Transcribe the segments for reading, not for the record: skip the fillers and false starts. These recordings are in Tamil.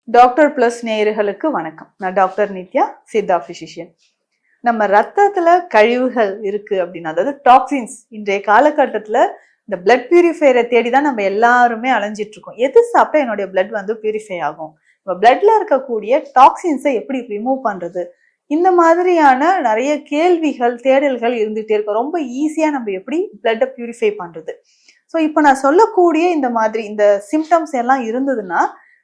டாக்டர் பிளஸ் நேயர்களுக்கு வணக்கம். நான் டாக்டர் நித்யா, சித்தா பிசிஷியன். நம்ம ரத்தத்துல கழிவுகள் இருக்கு அப்படின்னா, அதாவது டாக்ஸின்ஸ், இன்றைய காலகட்டத்துல இந்த பிளட் பியூரிஃபையரை தேடி தான் நம்ம எல்லாருமே அலைஞ்சிட்டு இருக்கோம். எது சாப்பிட்டா என்னுடைய பிளட் வந்து பியூரிஃபை ஆகும், நம்ம பிளட்ல இருக்கக்கூடிய டாக்ஸின்ஸை எப்படி ரிமூவ் பண்றது, இந்த மாதிரியான நிறைய கேள்விகள் தேடல்கள் இருந்துகிட்டே இருக்கும். ரொம்ப ஈஸியா நம்ம எப்படி பிளட்டை பியூரிஃபை பண்றது. ஸோ இப்போ நான் சொல்லக்கூடிய இந்த மாதிரி இந்த சிம்டம்ஸ் எல்லாம் இருந்ததுன்னா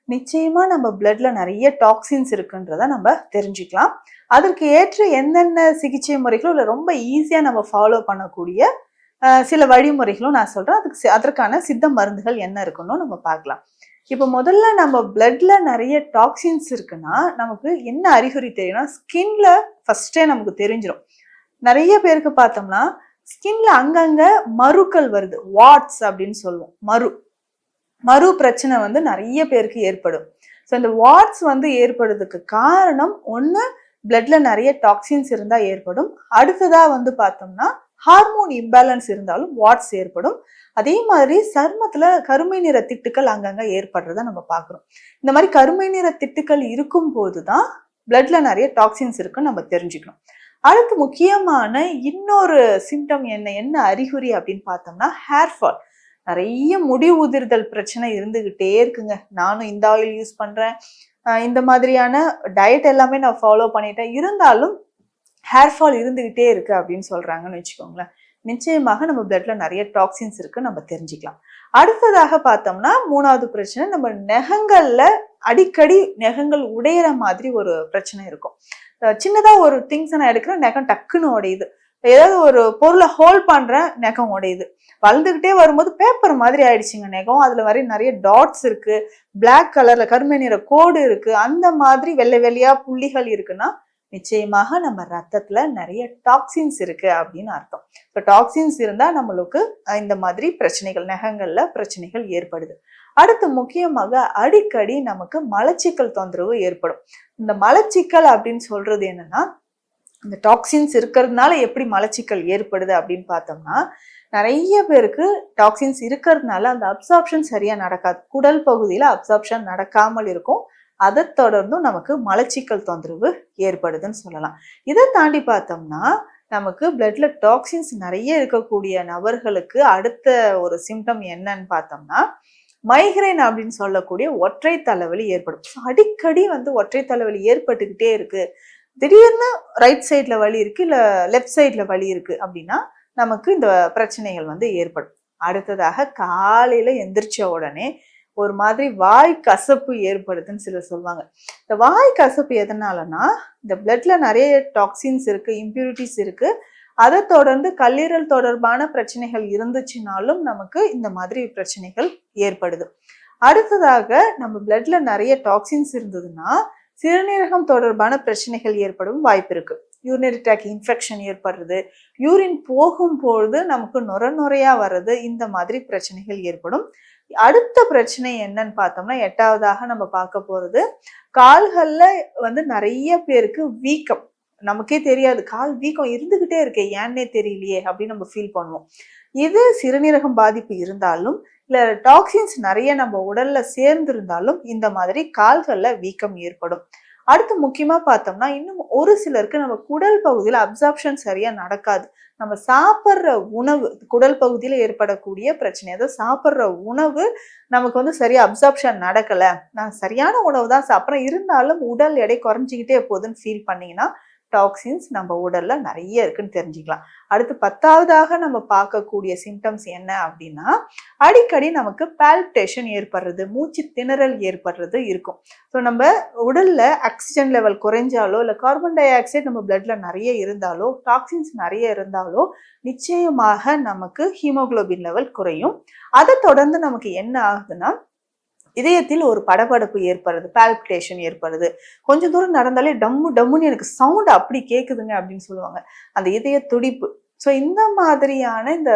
நிச்சயமா நம்ம பிளட்ல நிறைய டாக்ஸின்ஸ் இருக்குன்றத நம்ம தெரிஞ்சுக்கலாம். அதற்கு ஏற்ற என்னென்ன சிகிச்சை முறைகளும் இல்லை ரொம்ப ஈஸியா நம்ம ஃபாலோ பண்ணக்கூடிய சில வழிமுறைகளும் நான் சொல்றேன். அதற்கான சித்த மருந்துகள் என்ன இருக்குன்னு நம்ம பார்க்கலாம். இப்போ முதல்ல நம்ம பிளட்ல நிறைய டாக்ஸின்ஸ் இருக்குன்னா நமக்கு என்ன அறிகுறி தெரியும்னா, ஸ்கின்ல ஃபர்ஸ்டே நமக்கு தெரிஞ்சிடும். நிறைய பேருக்கு பார்த்தோம்னா ஸ்கின்ல அங்கங்க மருக்கள் வருது, வாட்ஸ் அப்படின்னு சொல்லுவோம். மரு பிரச்சனை வந்து நிறைய பேருக்கு ஏற்படும். ஸோ இந்த வாட்ஸ் வந்து ஏற்படுறதுக்கு காரணம் ஒன்று பிளட்ல நிறைய டாக்ஸின்ஸ் இருந்தா ஏற்படும். அடுத்ததா வந்து பார்த்தோம்னா ஹார்மோன் இம்பேலன்ஸ் இருந்தாலும் வாட்ஸ் ஏற்படும். அதே மாதிரி சருமத்துல கருமை நிற திட்டுக்கள் அங்கங்க ஏற்படுறத நம்ம பார்க்குறோம். இந்த மாதிரி கருமை நிற திட்டுக்கள் இருக்கும் போதுதான் பிளட்ல நிறைய டாக்ஸின்ஸ் இருக்குன்னு நம்ம தெரிஞ்சுக்கணும். அடுத்து முக்கியமான இன்னொரு சிம்டம் என்ன அறிகுறி அப்படின்னு பார்த்தோம்னா ஹேர் ஃபால். நிறைய முடி உதிர்தல் பிரச்சனை இருந்துகிட்டே இருக்குங்க. நானும் இந்த ஆயில் யூஸ் பண்றேன், இந்த மாதிரியான டயட் எல்லாமே நான் ஃபாலோ பண்ணிட்டேன், இருந்தாலும் ஹேர் ஃபால் இருந்துகிட்டே இருக்கு அப்படின்னு சொல்றாங்கன்னு வச்சுக்கோங்களேன். நிச்சயமாக நம்ம பிளட்ல நிறைய டாக்ஸின்ஸ் இருக்கு நம்ம தெரிஞ்சுக்கலாம். அடுத்ததாக பார்த்தோம்னா மூணாவது பிரச்சனை, நம்ம நகங்கள்ல அடிக்கடி நகங்கள் உடையிற மாதிரி ஒரு பிரச்சனை இருக்கும். சின்னதா ஒரு திங்ஸ் நான் எடுக்கிறேன், நகம் டக்குன்னு உடையுது. ஏதாவது ஒரு பொருளை ஹோல்ட் பண்றேன், நகம் உடையுது. வளர்ந்துகிட்டே வரும்போது பேப்பர் மாதிரி ஆயிடுச்சுங்க நகம். அதுல வரை நிறைய டாட்ஸ் இருக்கு, பிளாக் கலர்ல கருமை நிற கோடு இருக்கு, அந்த மாதிரி வெள்ளை வெள்ளையா புள்ளிகள் இருக்குன்னா நிச்சயமாக நம்ம ரத்தத்துல நிறைய டாக்ஸின்ஸ் இருக்கு அப்படின்னு அர்த்தம். இப்போ டாக்ஸின்ஸ் இருந்தா நம்மளுக்கு இந்த மாதிரி பிரச்சனைகள், நகங்கள்ல பிரச்சனைகள் ஏற்படுது. அடுத்து முக்கியமாக அடிக்கடி நமக்கு மலச்சிக்கல் தொந்தரவு ஏற்படும். இந்த மலச்சிக்கல் அப்படின்னு சொல்றது என்னன்னா, இந்த டாக்ஸின்ஸ் இருக்கிறதுனால எப்படி மலச்சிக்கல் ஏற்படுது அப்படின்னு பார்த்தோம்னா, நிறைய பேருக்கு டாக்ஸின்ஸ் இருக்கிறதுனால அந்த அப்சார்ப்ஷன் சரியா நடக்காது. குடல் பகுதியில அப்சார்ப்ஷன் நடக்காமல் இருக்கும். அதை தொடர்ந்தும் நமக்கு மலச்சிக்கல் தொந்தரவு ஏற்படுதுன்னு சொல்லலாம். இதை தாண்டி பார்த்தோம்னா நமக்கு பிளட்ல டாக்ஸின்ஸ் நிறைய இருக்கக்கூடிய நபர்களுக்கு அடுத்த ஒரு சிம்டம் என்னன்னு பார்த்தோம்னா மைக்ரைன் அப்படின்னு சொல்லக்கூடிய ஒற்றை தலைவலி ஏற்படும். அடிக்கடி வந்து ஒற்றை தலைவலி ஏற்பட்டுக்கிட்டே இருக்கு, திடீர்னு ரைட் சைட்ல வலி இருக்கு இல்ல லெஃப்ட் சைட்ல வலி இருக்கு அப்படின்னா நமக்கு இந்த பிரச்சனைகள் வந்து ஏற்படும். அடுத்ததாக காலையில எந்திரிச்ச உடனே ஒரு மாதிரி வாய் கசப்பு ஏற்படுதுன்னு சிலர் சொல்லுவாங்க. இந்த வாய் கசப்பு எதனாலனா இந்த பிளட்ல நிறைய டாக்ஸின்ஸ் இருக்கு, இம்பியூரிட்டிஸ் இருக்கு. அதை தொடர்ந்து கல்லீரல் தொடர்பான பிரச்சனைகள் இருந்துச்சுனாலும் நமக்கு இந்த மாதிரி பிரச்சனைகள் ஏற்படுது. அடுத்ததாக நம்ம பிளட்ல நிறைய டாக்ஸின்ஸ் இருந்ததுன்னா சிறுநீரகம் தொடர்பான பிரச்சனைகள் ஏற்படும் வாய்ப்பு இருக்கு. யூரினரி ட்ராக் இன்ஃபெக்ஷன் ஏற்படுறது, யூரின் போகும்போது நமக்கு நுரையா வர்றது, இந்த மாதிரி பிரச்சனைகள் ஏற்படும். அடுத்த பிரச்சனை என்னன்னு பார்த்தோம்னா எட்டாவதாக நம்ம பார்க்க போறது கால்கள்ல வந்து நிறைய பேருக்கு வீக்கம். நமக்கே தெரியாது, கால் வீக்கம் இருந்துகிட்டே இருக்கே ஏன்னே தெரியலையே அப்படின்னு நம்ம ஃபீல் பண்ணுவோம். இது சிறுநீரகம் பாதிப்பு இருந்தாலும் இல்ல டாக்ஸின்ஸ் நிறைய நம்ம உடல்ல சேர்ந்து இருந்தாலும் இந்த மாதிரி கால்கள்ல வீக்கம் ஏற்படும். அடுத்து முக்கியமா பார்த்தோம்னா இன்னும் ஒரு சிலருக்கு நம்ம குடல் பகுதியில அப்சார்ப்ஷன் சரியா நடக்காது. நம்ம சாப்பிட்ற உணவு குடல் பகுதியில ஏற்படக்கூடிய பிரச்சனை, அதாவது சாப்பிட்ற உணவு நமக்கு வந்து சரியா அப்சார்ப்ஷன் நடக்கல, நான் சரியான உணவு தான் சாப்பிட்றேன் இருந்தாலும் உடல் எடை குறைஞ்சிக்கிட்டே போகுதுன்னு ஃபீல் பண்ணீங்கன்னா டாக்ஸின்ஸ் நம்ம உடல்ல நிறைய இருக்குன்னு தெரிஞ்சுக்கலாம். அடுத்து 10வதாக நம்ம பார்க்கக்கூடிய சிம்டம்ஸ் என்ன அப்படின்னா அடிக்கடி நமக்கு பால்பிட்டேஷன் ஏற்படுறது, மூச்சு திணறல் ஏற்படுறது இருக்கும். ஸோ நம்ம உடல்ல ஆக்சிஜன் லெவல் குறைஞ்சாலோ இல்லை கார்பன் டை ஆக்சைடு நம்ம பிளட்ல நிறைய இருந்தாலோ டாக்ஸின்ஸ் நிறைய இருந்தாலோ நிச்சயமாக நமக்கு ஹீமோகுளோபின் லெவல் குறையும். அதை தொடர்ந்து நமக்கு என்ன ஆகுதுன்னா இதயத்தில் ஒரு படபடப்பு ஏற்படுறது, பால்பிட்டேஷன் ஏற்படுது. கொஞ்சம் தூரம் நடந்தாலே டம்மு டம்முன்னு எனக்கு சவுண்ட் அப்படி கேட்குதுங்க அப்படின்னு சொல்லுவாங்க, அந்த இதய துடிப்பு. ஸோ இந்த மாதிரியான இந்த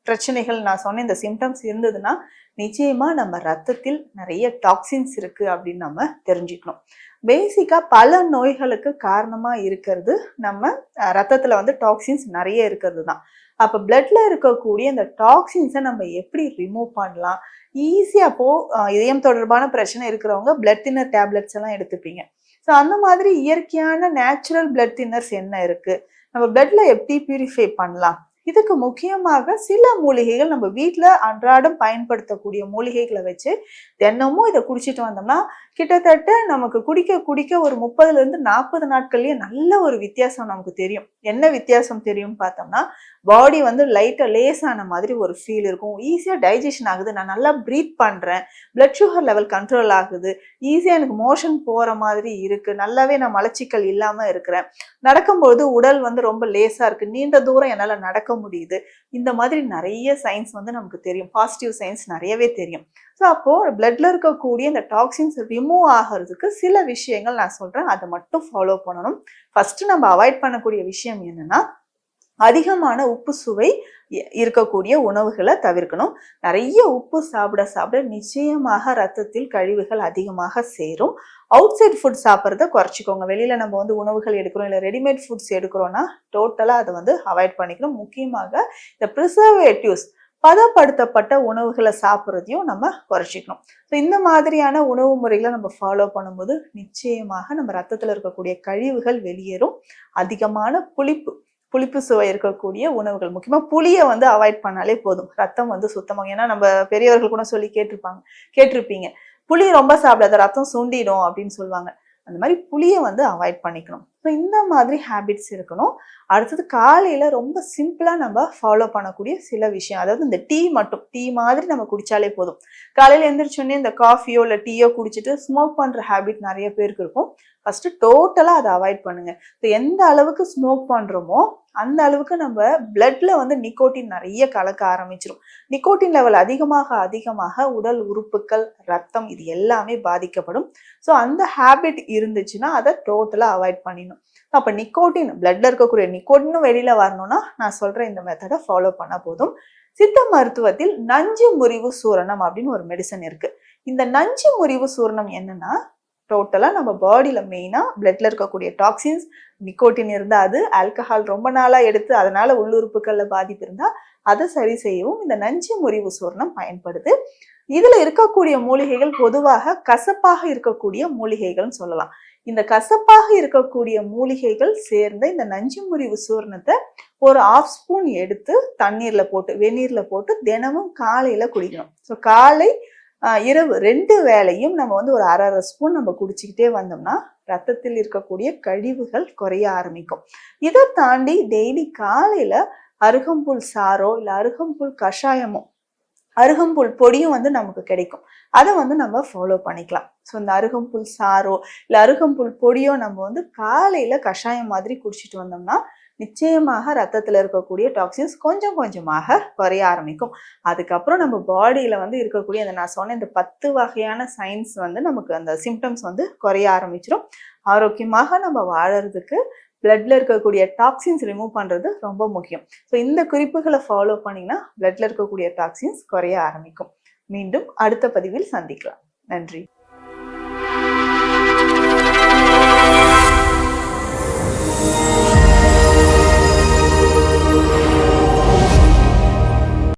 பிரச்சனைகள் நான் சொன்ன இந்த சிம்டம்ஸ் இருந்ததுன்னா நிச்சயமா நம்ம ரத்தத்தில் நிறைய டாக்ஸின்ஸ் இருக்கு அப்படின்னு நம்ம தெரிஞ்சுக்கணும். பேசிக்கா பல நோய்களுக்கு காரணமா இருக்கிறது நம்ம ரத்தத்துல வந்து டாக்ஸின்ஸ் நிறைய இருக்கிறது தான். அப்ப பிளட்ல இருக்கக்கூடிய இந்த டாக்ஸின்ஸை நம்ம எப்படி ரிமூவ் பண்ணலாம்? ஈஸியா அப்போ இதயம் தொடர்பான பிரச்சனை இருக்கிறவங்க பிளட் தின்னர் டேப்லெட்ஸ் எல்லாம் எடுத்துப்பீங்க. ஸோ அந்த மாதிரி இயற்கையான நேச்சுரல் பிளட் தின்னர்ஸ் என்ன இருக்கு? நம்ம பிளட்ல எப்படி பியூரிஃபை பண்ணலாம்? இதுக்கு முக்கியமாக சில மூலிகைகள் நம்ம வீட்டில் அன்றாடம் பயன்படுத்தக்கூடிய மூலிகைகளை வச்சு தினமும் இதை குடிச்சிட்டு வந்தோம்னா கிட்டத்தட்ட நமக்கு குடிக்க குடிக்க ஒரு 30 to 40 நாட்கள்லயே நல்ல ஒரு வித்தியாசம் நமக்கு தெரியும். என்ன வித்தியாசம் தெரியும் பார்த்தோம்னா, பாடி வந்து லைட்டா லேசான மாதிரி ஒரு ஃபீல் இருக்கும். ஈஸியா டைஜஷன் ஆகுது, நான் நல்லா ப்ரீத் பண்றேன், பிளட் சுகர் லெவல் கண்ட்ரோல் ஆகுது, ஈஸியா எனக்கு மோஷன் போற மாதிரி இருக்கு, நல்லாவே நான் மலச்சிக்கல் இல்லாம இருக்கிறேன், நடக்கும்போது உடல் வந்து ரொம்ப லேசா இருக்கு, நீண்ட தூரம் என்னால நடக்க முடியுது. இந்த மாதிரி நிறைய சைன்ஸ் வந்து நமக்கு தெரியும், பாசிட்டிவ் சைன்ஸ் நிறையவே தெரியும். ஸோ அப்போ பிளட்ல இருக்கக்கூடிய இந்த டாக்ஸின்ஸ் ரிமூவ் ஆகிறதுக்கு சில விஷயங்கள் நான் சொல்றேன், அதை மட்டும் ஃபாலோ பண்ணணும். ஃபர்ஸ்ட் நம்ம அவாய்ட் பண்ணக்கூடிய விஷயம் என்னன்னா, அதிகமான உப்பு சுவை இருக்கக்கூடிய உணவுகளை தவிர்க்கணும். நிறைய உப்பு சாப்பிட சாப்பிட நிச்சயமாக ரத்தத்தில் கழிவுகள் அதிகமாக சேரும். அவுட் சைட் ஃபுட் சாப்பிட்றத குறைச்சிக்கோங்க. வெளியில நம்ம வந்து உணவுகள் எடுக்கிறோம், இல்லை ரெடிமேட் ஃபுட்ஸ் எடுக்கிறோம்னா டோட்டலா அதை வந்து அவாய்ட் பண்ணிக்கணும். முக்கியமாக இந்த ப்ரிசர்வேட்டிவ்ஸ், பதப்படுத்தப்பட்ட உணவுகளை சாப்பிட்றதையும் நம்ம குறைச்சிக்கணும். ஸோ இந்த மாதிரியான உணவு முறைகளை நம்ம ஃபாலோ பண்ணும்போது நிச்சயமாக நம்ம ரத்தத்தில் இருக்கக்கூடிய கழிவுகள் வெளியேறும். அதிகமான புளிப்பு சுவை இருக்கக்கூடிய உணவுகள், முக்கியமா புளியை வந்து அவாய்ட் பண்ணாலே போதும், ரத்தம் வந்து சுத்தமாகும். ஏன்னா நம்ம பெரியவர்கள் கூட சொல்லி கேட்டிருப்பீங்க, புளி ரொம்ப சாப்பிடாத ரத்தம் சுண்டிடும் அப்படின்னு சொல்லுவாங்க. அந்த மாதிரி புளியை வந்து அவாய்ட் பண்ணிக்கணும். ஸோ இந்த மாதிரி ஹேபிட்ஸ் இருக்கணும். அடுத்தது காலையில ரொம்ப சிம்பிளா நம்ம ஃபாலோ பண்ணக்கூடிய சில விஷயம், அதாவது இந்த டீ மாதிரி நம்ம குடிச்சாலே போதும். காலையில எந்திரிச்சோடனே இந்த காஃபியோ இல்லை டீயோ குடிச்சிட்டு ஸ்மோக் பண்ற ஹேபிட் நிறைய பேருக்கு இருக்கும். ஃபர்ஸ்ட் டோட்டலா அதை அவாய்ட் பண்ணுங்க. ஸோ எந்த அளவுக்கு ஸ்மோக் பண்றோமோ அந்த அளவுக்கு நம்ம பிளட்ல வந்து நிக்கோட்டின் நிறைய கலக்க ஆரம்பிச்சிடும். நிக்கோட்டின் லெவல் அதிகமாக உடல் உறுப்புகள், ரத்தம் இது எல்லாமே பாதிக்கப்படும். ஸோ அந்த ஹேபிட் இருந்துச்சுன்னா அதை டோட்டலா அவாய்ட் பண்ணிடணும். அப்ப நிக்கோட்டின், பிளட்ல இருக்கக்கூடிய நிக்கோட்டினும் வெளியில வரணும்னா நான் சொல்ற இந்த மெத்தடை ஃபாலோ பண்ண போதும். சித்த மருத்துவத்தில் நஞ்சு முறிவு சூரணம் அப்படின்னு ஒரு மெடிசன் இருக்கு. இந்த நஞ்சு முறிவு சூரணம் என்னன்னா, டோட்டலா நம்ம பாடியில மெயினா பிளட்ல இருக்கக்கூடிய டாக்ஸின்ஸ், நிக்கோட்டின் இருந்தா அது, ஆல்கஹால் ரொம்ப நாளா எடுத்து அதனால உள்ளுறுப்புகள்ல பாதிப்பு இருந்தா அதை சரி செய்யவும் இந்த நஞ்சு முறிவு சூரணம் பயன்படுது. இதுல இருக்கக்கூடிய மூலிகைகள் பொதுவாக கசப்பாக இருக்கக்கூடிய மூலிகைகள்னு சொல்லலாம். இந்த கசப்பாக இருக்கக்கூடிய மூலிகைகள் சேர்ந்த இந்த நஞ்சு முறிவு சூரணத்தை ஒரு 1/2 ஸ்பூன் எடுத்து வெந்நீர்ல போட்டு தினமும் காலையில குடிக்கணும். ஸோ காலை இரவு 2 வேளையும் நம்ம வந்து ஒரு 1/2 ஸ்பூன் நம்ம குடிச்சுக்கிட்டே வந்தோம்னா ரத்தத்தில் இருக்கக்கூடிய கழிவுகள் குறைய ஆரம்பிக்கும். இதை தாண்டி டெய்லி காலையில அருகம்புல் சாறோ இல்லை அருகம்புல் கஷாயமோ, அருகம்புல் பொடியும் வந்து நமக்கு கிடைக்கும், அதை வந்து நம்ம ஃபாலோ பண்ணிக்கலாம். ஸோ இந்த அருகம்புல் சாறோ இல்லை அருகம்புல் பொடியோ நம்ம வந்து காலையில கஷாயம் மாதிரி குடிச்சிட்டு வந்தோம்னா நிச்சயமாக ரத்தத்துல இருக்கக்கூடிய டாக்ஸின்ஸ் கொஞ்சம் கொஞ்சமாக குறைய ஆரம்பிக்கும். அதுக்கப்புறம் நம்ம பாடியில வந்து இருக்கக்கூடிய அந்த நான் சொன்ன இந்த 10 வகையான சைன்ஸ் வந்து நமக்கு அந்த சிம்டம்ஸ் வந்து குறைய ஆரம்பிச்சிடும். ஆரோக்கியமாக நம்ம வாழறதுக்கு பிளட்ல இருக்கக்கூடிய டாக்ஸின்ஸ் ரிமூவ் பண்றது ரொம்ப முக்கியம். ஸோ இந்த குறிப்புகளை ஃபாலோ பண்ணீங்கன்னா பிளட்ல இருக்கக்கூடிய டாக்ஸின்ஸ் குறைய ஆரம்பிக்கும். மீண்டும் அடுத்த பதிவில் சந்திக்கலாம். நன்றி.